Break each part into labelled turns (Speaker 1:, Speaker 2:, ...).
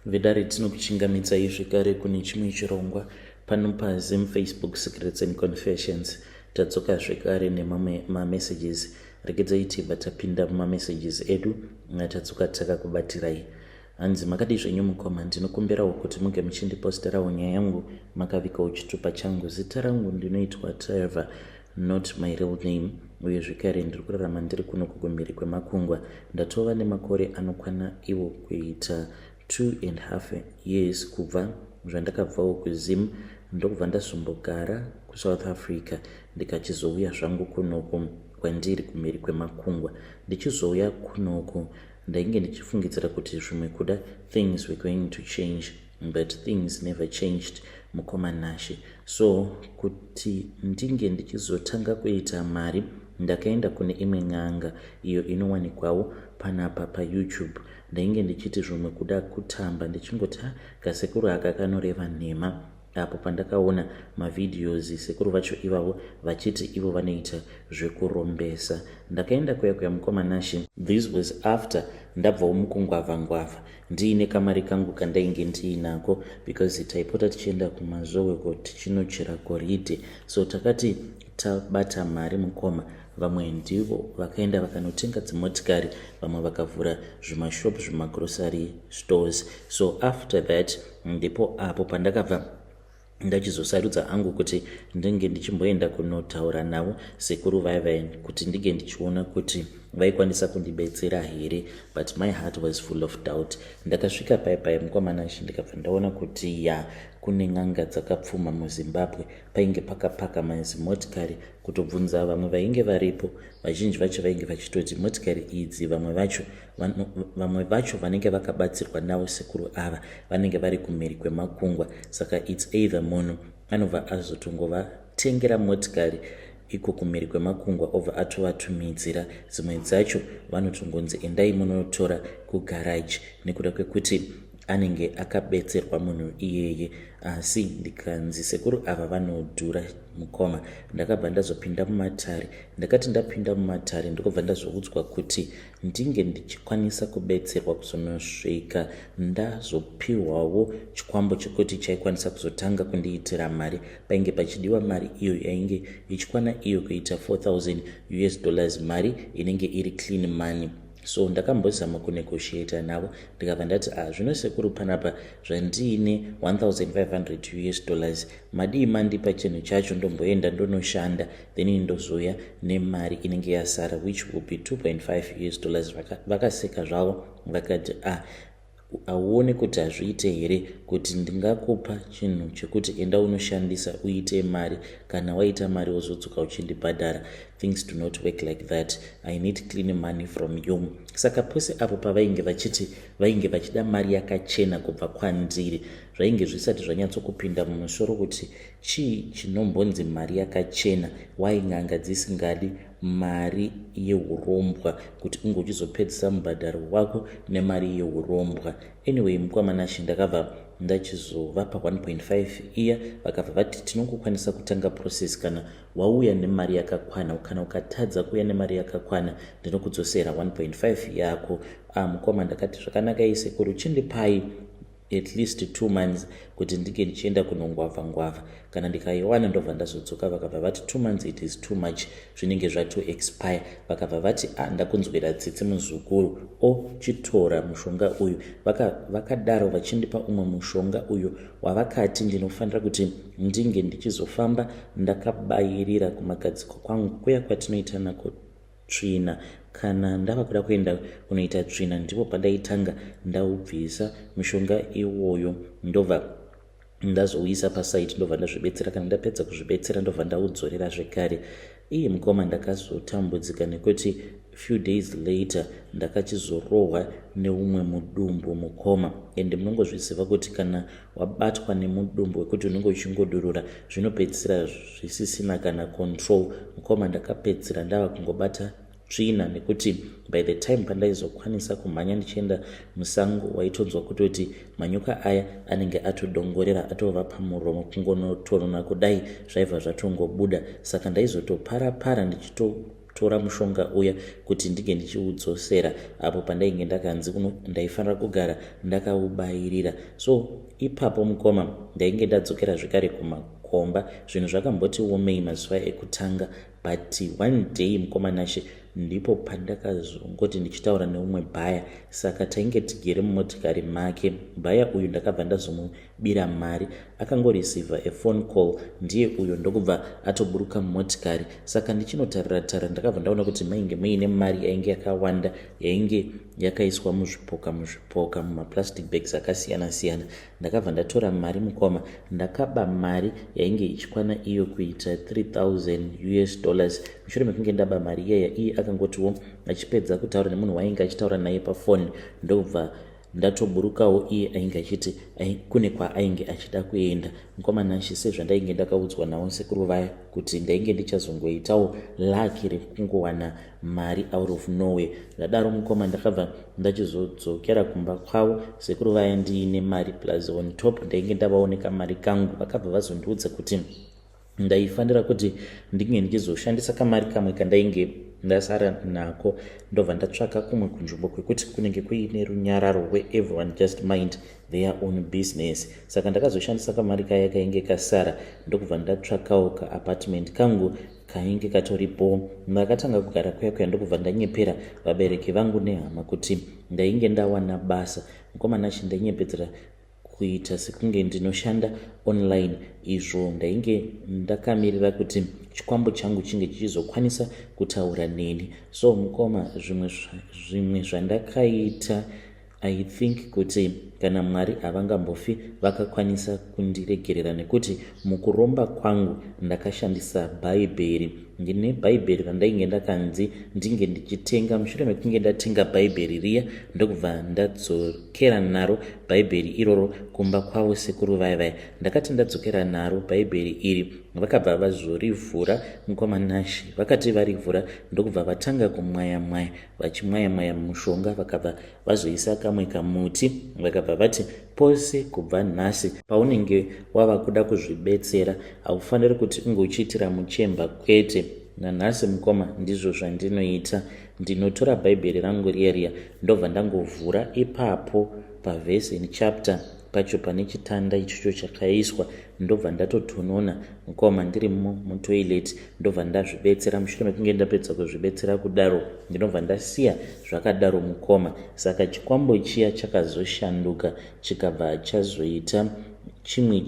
Speaker 1: Vedare tinokuchingamidza zvekare kune chimwe chirongwa pano paZim Facebook Secrets and Confessions. Tadzoka zvekare nemamwe mamessages. Regedzai tibva tapinda mumamessages edu natadzoka takakubatirai. Hanzi makadi zvenyu mukoma, ndinokumbirawo kuti muge muchindiposterawo nyaya yangu makavikawo chitupa changu. Zita rangu ndinoitwa Trevor, not my real name. Uye zvekare ndiri kurarama ndiri kuno kumberi kwemakungwa. Ndatova nemakore anokwana iwo kuita 2.5 years kubva zvandakabvawo kuZim. Ndokubva ndazombogara kuSouth Africa ndikachizouya zvangu kunoko kwandiri kumheri kwemakungwa. Ndichizouya kunoko ndainge ndichifungidzira kuti zvimwe kuda things were going to change, but things never changed, mukoma Nashe. So kuti ndinge ndichizotanga kuita mari, ndakaenda kune imwe n'anga iyo inowanikwawo panapa paYouTube. Ndainge ndichiti zvimwe kuda kutamba ndichingoti kasekuru aka kanoreva nhema. Apo pandakaona mavideos sekuru vacho ivavo vachiti ivo vanoita zvekurombesa. Ndakaenda kuya mukoma Nashe. This was after ndabvawo mukungwavha ndiine kamari kangu kandainge ndiinako, because taipota tichienda kumazoweko tichinochera goridhe. So takati tabata mari mukoma, vamwe ndivo vakaenda vakanotenga dzimotikari, vamwe vakavhura zvimashop zvimagrocery stores. So after that ndipo apo pandakabva ndachizosarudza angu kuti ndinge ndichimboenda kunotaura navo sekuru vaya kuti ndige ndichiona kuti vaikwanisa kundibetsera here, but my heart was full of doubt. Ndakasvika paya mukoma Nashe ndikabva ndaona kuti kune n'anga dzakapfuma muZimbabwe. Painge pakapaka mazimotikari kutobvunza vamwe vainge varipo. Vazhinji vacho vainge vachitoti motikari idzi vamwe vacho vanenge vakabatsirwa navo sekuru ava vanenge vari kumheri kwemakungwa. Saka it's either munhu anobva azotongovatengera motikari iko kumheri kwemakungwa obva atovatumidzira, dzimwe dzacho vanotongonzi endai munotora kugaraji, nekuda kwekuti anenge akabetserwa munhu iyeye. Asi ndikanzi sekuru ava vanodhura mukoma, ndakabva ndazopinda mumatare. Ndakati ndapinda mumatare ndikubva ndazoudzwa kuti ndinge ndichikwanisa kubetserwa kuzonosvika ndazopiwawo chikwambo chekuti chaikwanisa kuzotanga kundiitira mari. Painge pachidiwa mari iyo yainge ichikwana iyo kuita $4,000 mari inenge iri clean money. So ndakambozama kunegotiata navo ndikabva ndati zvino sekuru panapa zvandiine $1,500 madii mandipa chinhu chacho ndomboenda ndonoshanda, then ndozoya nemari inenge yasara, which will be $2.5. Vakaseka zvavo vakati auone kuti hazviite here kuti ndingakupa chinhu chekuti enda unoshandisa uite mari, kana waita mari wozodzoka uchindibhadhara. Things do not work like that. I need clean money from you. Saka pose apo pavainge vachiti vainge vachida mari yakachena kubva kwandiri, zvainge zvisati zvanyatsokupinda mumusoro kuti chii chinombonzi mari yakachena. Why n'anga dzisingadi mari yeurombwa kuti unge uchizopedzisa mubhadharo wako nemari yeurombwa? Anyway, mukoma Nashe ndakabva ndachizovapa 1.5 iya. Vakabva vati tinongokwanisa kutanga process kana wauya nemari yakakwana, kana ukatadza kuuya nemari yakakwana ndinokudzosera 1.5 yako. Mukoma ndakati zvakanaka isekuru, chindipai at least 2 months kuti ndike ndichienda kunongwavha, kana ndikaiwana ndobva ndazodzoka. Vakabva vati 2 months it is too much, zvinenge zvato expire. Vakabva vati ndakunzwira tsitsi muzukuru, chitora mushonga uyu. Vakadaro vachindipa umwe mushonga uyu wavakati ndinofanira kuti ndinge ndichizofamba ndakabayirira kumagadziko kwangu kuya kwatinoita nako tsvina. Kana ndava kuda kuenda kunoita tsvina ndipo pandaitanga ndaubvisa mushonga iwoyo, ndobva ndazouisa pasite, ndobva ndazvibetsera. Kana ndapedza kuzvibetsera ndobva ndaudzorera zvekare. Iye mukoma ndakazotambudzika nekuti few days later ndakachizorohwa neumwe mudumbu mukoma. Ende munongozviziva kuti kana wabatwa nemudumbu wekuti unenge uchingodurura zvinopedzisira zvisisina kana control. Mukoma ndakapedzisira ndava kungobata tsvina, nekuti by the time pandaizokwanisa kumhanya ndichienda musango waitonzwa kutoti manyoka aya anenge atodongorera atova pamuromo kungonotorona kudai zvaibva zvatongobuda. Saka ndaizotopara ndichito kutora mushonga uya kuti ndige ndichiudzosera apo pandainge ndakanzi ndaifanira kugara ndakaubayirira. So ipapo mukoma ndainge ndadzokera zvekare kumakomba. Zvinhu zvakamboti omei mazuva ekutanga, but one day mukoma Nashe ndipo pandakazongoti ndichitaura neumwe bhaya. Saka tainge tigere mumotikari make. Bhaya uyu ndakabva ndazomubira mari, akangoreceiva a phone call, ndiye uyo ndokubva atoburuka mumotikari. Saka ndichinotarira ndakabva ndaona kuti mainge muine mari yainge yakawanda yainge yakaiswa muzvipoka mumaplastic bags akasiyana siyana. Ndakabva ndatora mari mukoma, ndakaba mari yainge ichikwana iyo kuita $3,000. Mushure mekunge ndaba mari iyaya, iye akangotiwo achipedza kutaura nemunhu wainge achitaura naye pafoni, ndobva ndatoburukawo iye ainge achiti kune kwaainge achida kuenda. Mukoma Nashe sezvandainge ndakaudzwa nawo sekuru vaya kuti ndainge ndichazongoitawo laki rekungowana mari out of nowhere. Ndadaro mukoma ndakabva ndachizodzokera kumba kwavo. Sekuru vaya ndiine mari plus on top ndainge ndavaoneka mari kangu. Vakabva vazondiudza kuti ndaifanira kuti ndinge ndichizoshandisa kamari kamwe kandainge ndasara nako, ndobva ndatsvaka kumwe kunzvimbo kwekuti kunenge kuine runyararo where everyone just mind their own business. Saka ndakazoshandisa kamari kaya kainge kasara, ndokubva ndatsvakawo kaapartment kangu kainge katoripo. Ndakatanga kugara kuya ndokubva ndanyepera vabereki vangu nehama kuti ndainge ndawana basa. Mukoma Nashe ndainyepedzera kuita sekunge ndinoshanda online, izvo ndainge ndakamirira kuti chikwambo changu chinge chichizokwanisa kutaura neni. So mukoma, zvimwe zvandakaita I think kuti kana Mwari havangambofi vakakwanisa kundiregerera, nekuti mukuromba kwangu ndakashandisa bhaibheri. Ndine bhaibheri randainge ndakanzi ndinge ndichitenga. Mushure mekunge ndatenga bhaibheri riya, ndokubva ndadzokera naro bhaibheri iroro kumba kwavo sekuru vaya. Ndakati ndadzokera naro bhaibheri iri, vakabva vazorivhura mukoma Nashe. Vakati varivhura, ndokubva vatanga kumwaya vachimwaya mushonga. Vakabva vazoisa kamwe kamuti, vakabva vati pose kubva nhasi paunenge wava kuda kuzvibetsera haufaniri kuti unge uchiitira muchemba kwete. Nanhasi mukoma ndizvo zvandinoita. Ndinotora bhaibheri rangu riya ndobva ndangovhura ipapo pavhesi in chapter pacho pane chitanda ichocho chakaiswa, ndobva ndatotonona mukoma ndirimo mutoilet, ndobva ndazvibetsera. Mushure mekunge ndapedza kuzvibetsera kudaro, ndinobva ndasiya zvakadaro mukoma. Saka chikwambo chiya chakazoshanduka chikabva chazoita chimwe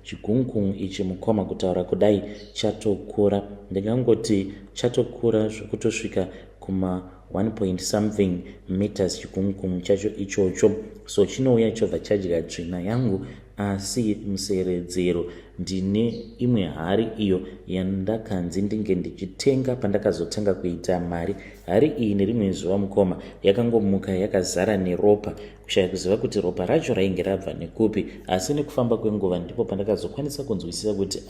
Speaker 1: chigungum ichi mukoma, kutaura kudai chatokura. Ndingangoti chatokura zvekutosvika kuma 1 meters chigungum chacho ichocho. So chinouya chobva chadya tsvina yangu, asi museredzero ndine imwe hari iyo yandakanzi ndinge ndichitenga pandakazotanga kuita mari. Hari iyi nerimwe zuva mukoma yakangomuka yakazara neropa, kushaya kuziva kuti ropa racho rainge rabva nekupi. Asi nekufamba kwenguva ndipo pandakazokwanisa kunzwisisa kuti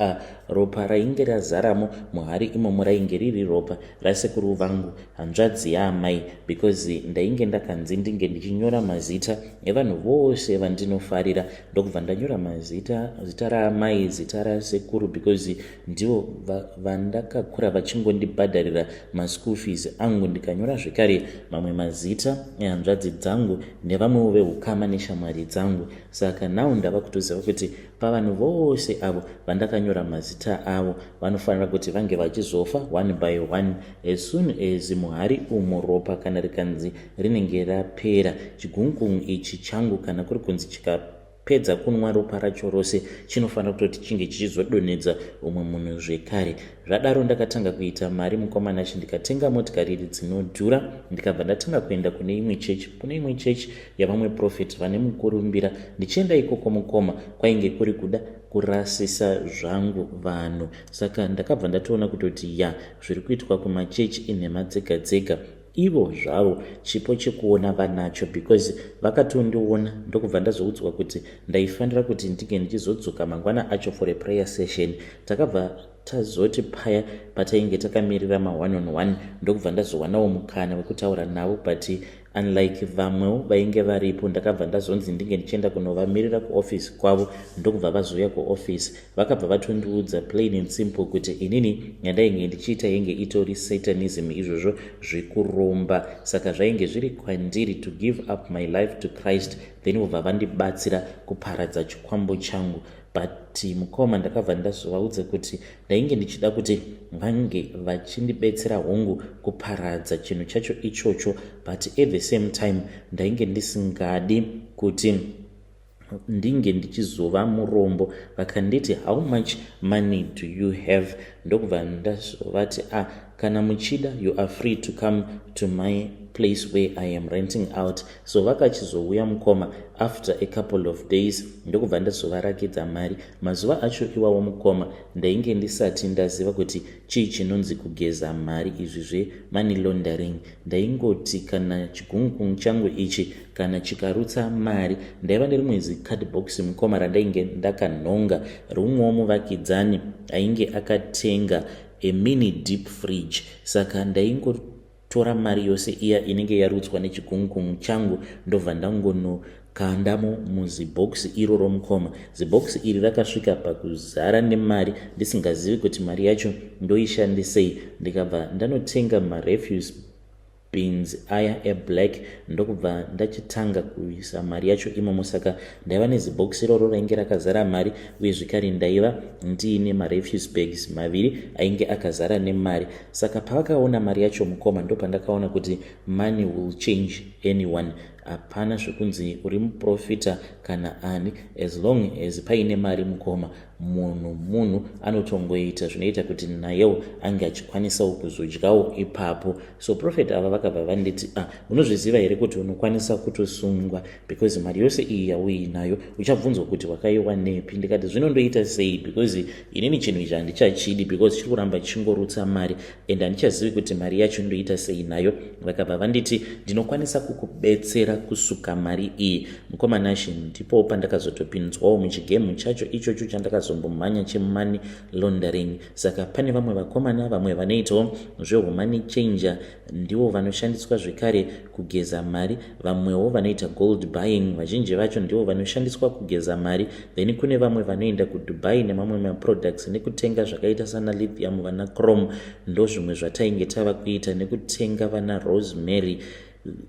Speaker 1: ropa rainge razaramo muhari imomo rainge riri ropa rasekuru vangu, hanzvadzi yaamai, because ndainge ndakanzi ndinge ndichinyora mazita evanhu vose vandinofarira. Ndokubva ndanyora zita raamai, zita rasekuru, because ndivo vandakakura vachingondibhadharira maschool fees angu. Ndikanyora zvekare mamwe mazita ehanzvadzi dzangu nevamwewo veukama neshamwari dzangu. Saka nao ndava kutoziva kuti pavanhu vose avo vandakanyora mazita avo vanofanira kuti vange vachizofa one by one. As soon as muhari umo ropa kana rikanzi rinenge rapera, chigungum ichi changu kana kuri kunzi chikapedza kunwa ropa racho rose, chinofanira kutoti chinge chichizodonedza umwe munhu zvekare. Zvadaro ndakatanga kuita mari mukoma Nashe, ndikatenga motikari dzinodhura, ndikabva ndatanga kuenda kune imwe chechi yavamwe profeti vane mukurumbira. Ndichienda ikoko mukoma kwainge kuri kuda kurasisa zvangu vanhu. Saka ndakabva ndatoona kutoti zviri kuitwa kumachechi inhema dzega ivo zvavo chipo chekuona vanacho, because vakatondiona. Ndokubva ndazoudzwa kuti ndaifanira kuti ndinge ndichizodzoka mangwana acho for a prayer session. Takabva tazoti paya patainge takamirira ma1 on 1, ndokubva ndazowanawo mukana wekutaura navo, but unlike vamwewo vainge varipo ndakabva ndazonzi ndinge ndichienda kunovamirira kuofisi kwavo ndokubva vazouya kuofisi vakabva vatondiudza plain and simple kuti inini yandainge ndichiita yenge itori satanism, izvozvo zvekuromba. Saka zvainge zviri kwandiri to give up my life to Christ, then vobva vandibatsira kuparadza chikwambo changu. But mukoma ndakabva ndazovaudza kuti ndainge ndichida kuti vange vachindibetsera hongu kuparadza chinhu chacho ichocho, but at the same time ndainge ndisingadi kuti ndinge ndichizova murombo. Vakanditi how much money do you have? Ndokubva ndazovati kana muchida you are free to come to my place where I am renting out. So vakachizouya mukoma after a couple of days ndokubva ndazovarakidza mari. Mazuva acho iwawo mukoma ndainge ndisati ndaziva kuti chii chinonzi kugeza mari, izvi zvemoney laundering. Ndaingoti kana chigungu changu ichi kana chikarutsa mari, ndaiva nerimwe zicardbox mukoma randainge ndakanhonga. Rumwewo muvakidzani ainge akatenga a mini deep fridge, saka ndaingotora mari yose iya inenge yarutswa nechigungu changu ndobva ndangonokandamo muzibhokisi iroro mukoma. Zibhokisi iri rakasvika pakuzara nemari ndisingazivi kuti mari yacho ndoishandisei. Ndikabva ndanotenga marefuse bins aya eblack ndokubva ndachitanga kuisa mari yacho imomo. Saka ndaiva nezibhokisi iroro rainge rakazara mari, uye zvekare ndaiva ndiine marefuse bags maviri ainge akazara nemari. Saka pavakaona mari yacho mukoma ndopandakaona kuti money will change anyone. Hapana zvekunzi uri muprofita kana ani, as long as paine mari mukoma munhu anotongoita zvinoita kuti nayewo ange achikwanisawo kuzodyawo ipapo. So profit ava vakabva vanditi unozviziva here kuti unokwanisa kutosungwa because mari yose iyi yauinayo uchabvunzwa kuti wakaiwa nepi. Ndikati zvinondoita sei because inini chinhu ichi handichachidi because chiri kuramba chingorutsa mari and handichazivi kuti mari yacho ndoita sei nayo. Vakabva vanditi ndinokwanisa kukubetsera kusuka mari iyi. Mukoma Nashi ndipo pandakazotopinzwawo muchigemu chacho ichocho chandakazombomhanya chemoney laundering. Saka pane vamwe vakomana vamwe vanoitawo zvehumoney changer, ndivo vanoshandiswa zvekare kugeza mari. Vamwewo vanoita gold buying, vazhinji vacho ndivo vanoshandiswa kugeza mari. Then kune vamwe vanoenda kuDubai nemamwe maproducts nekutenga zvakaita sana lithium, vana chrome, ndo zvimwe zvatainge tava kuita, nekutenga vana rosemary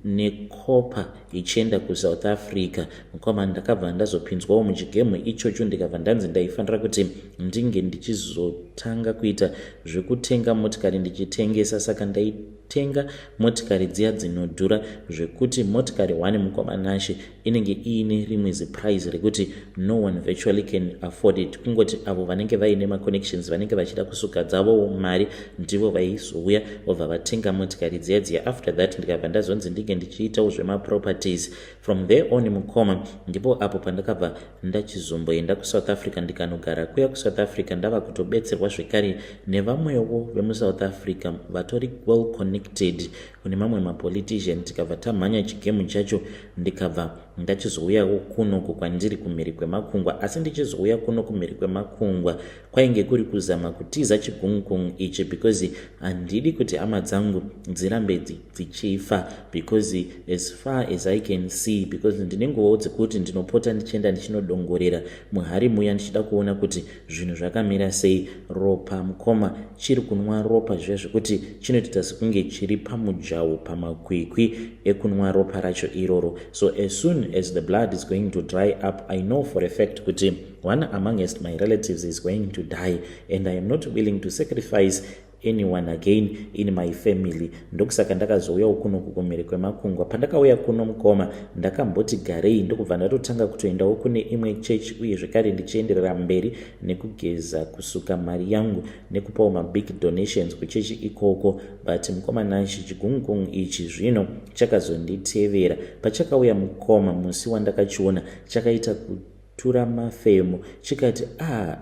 Speaker 1: nekopa ichienda kuSouth Africa. Mukoma ndakabva ndazopinzwawo muchigemu ichocho, ndikabva ndanzi ndaifanira kuti ndinge ndichizotanga kuita zvekutenga motikari ndichitengesa. Saka ndaitenga motikari dziya dzinodhura zvekuti motikari 1 Mukoma Nashi inenge iine rimwe ziprice rekuti no one virtually can afford it. Kungoti avo vanenge vaine maconnections vanenge vachida kusuka dzavo mari ndivo vaizouya vobva vatenga motikari dziya. After that ndikabva ndazonzi ndinge ndichiitawo zvemaproperties. From there on Mukoma ndipo apo pandakabva ndachizomboenda kuSouth Africa ndikanogara kuya kuSouth Africa. ndava kutobetserwa zvekare nevamwewo vemuSouth Africa vatori well connected kune mamwe mapolitician. Tikabva tamhanya chigemu chacho ndikabva ndachizouyawo kunoko kwandiri kumhiri kwemakungwa. Asi ndichizouya kuno kumhiri kwemakungwa kwainge kuri kuzama kutiza chigungu ichi because handidi kuti hama dzangu dzirambe dzichifa, because as far as I can see, because ndinengowo dzekuti ndinopota ndichienda ndichinodongorera muhari muya ndichida kuona kuti zvinhu zvakamira sei. Ropa Mukoma chiri kunwa ropa zviya zvekuti chinoita sekunge chiri pamujawu pamakwikwi ekunwa ropa racho iroro. So as soon as the blood is going to dry up, I know for a fact kuti one amongst my relatives is going to die, and I am not willing to sacrifice anyone again in my family. Ndokusaka ndakazouyawo kuno kukumhiri kwemakungwa. Pandakauya kuno Mukoma ndakamboti garei ndokubva ndatotanga kutoendawo kune imwe church, uye zvekare ndichienderera mberi nekugeza kusuka mari yangu nekupawo mabig donations kuchechi ikoko. But Mukoma Nashi chigungu ichi zvino chakazonditevera. Pachakauya Mukoma musi wandakachiona chakaita tura mafemo chikati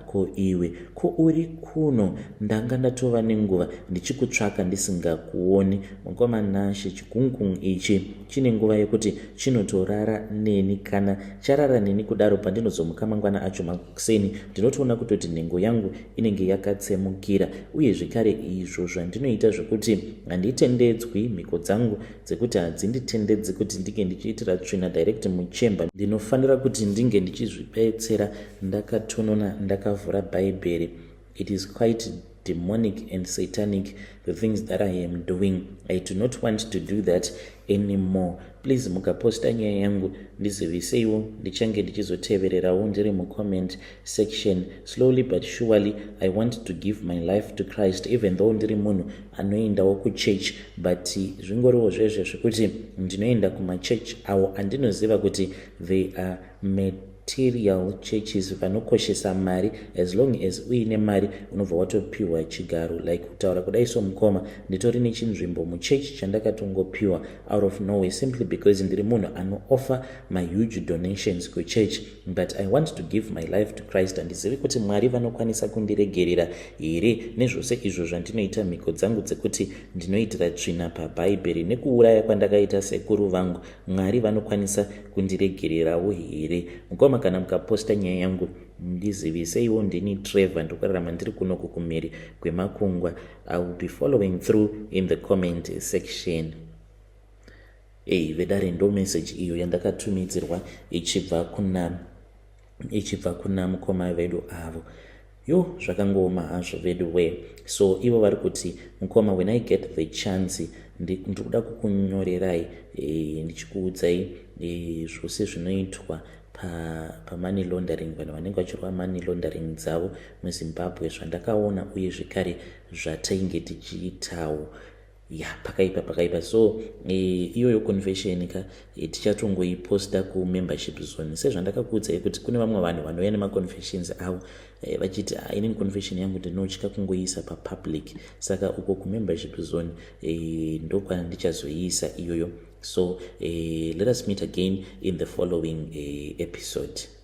Speaker 1: ko iwe ko uri kuno, ndanga ndatova nenguva ndichikutsvaka ndisingakuoni. Mukoma Nashe, chigungu ichi chine nguva yekuti chinotorara neni. Kana charara neni kudaro, pandinozomuka mangwana acho makuseni ndinotoona kutoti nhengo yangu inenge yakatsemukira, uye zvekare izvo zvandinoita zvekuti handitendedzwi mhiko dzangu dzekuti hadzinditendedzi kuti ndinge ndichiitira tsvina direct muchemba. Ndinofanira kuti ndinge ndichizvibetsera ndakatonona ndakavhura bhaibheri. It is quite demonic and satanic, the things that I am doing. I do not want to do that anymore. Please mukaposta nyaya yangu ndiziviseiwo, ndichange ndichizotevererawo ndiri mucomment section. Slowly but surely I want to give my life to Christ, even though ndiri munhu anoendawo kuchurch, but zvingoriwo zvezvo zvekuti ndinoenda kumachurch awo andinoziva kuti they are material churches vanokoshesa mari. As long as uine mari unobva watopiwa chigaro. Like kutaura kudai somukoma, nditori nechinzvimbo muchechi chandakatongopiwa out of nowhere, simply because ndiri munhu anooffer my huge donations kuchurch, but I want to give my life to Christ. Handizivi kuti Mwari vanokwanisa kundiregerera here nezvose izvo zvandinoita mhiko dzangu dzekuti ndinoitira tsvina pabhaibheri nekuuraya kwandakaita sekuru vangu. Mwari vanokwanisa kundiregererawo here? Mukoma, kana mukaposta nyaya yangu ndiziviseiwo. Ndini Trevor, ndokurarama ndiri kunoku kumhiri kwemakungwa. I will be following through in the comment section. Vedare ndo message iyo yandakatumidzirwa ichibva kuna mukoma vedu avo. Zvakangooma hazvo vedu we. So ivo vari kuti, mukoma, when I get the chance ndikuda kukunyorerai ndichikuudzai zvose zvinoitwa pamoney laundering, vanhu vanenge vachirwa money laundering dzavo muZimbabwe, zvandakaona uye zvekare zvatainge tichiitawo. Pakaipa. So iyoyo confession tichatongoiposta kumembership zone, sezvandakakuudzai kuti kune vamwe vanhu vanouya nemaconfessions avo vachiti inini confession yangu ndinotya kungoisa papublic, saka uko kumembership zone ndokwana ndichazoiisa iyoyo. So let us meet again in the following episode.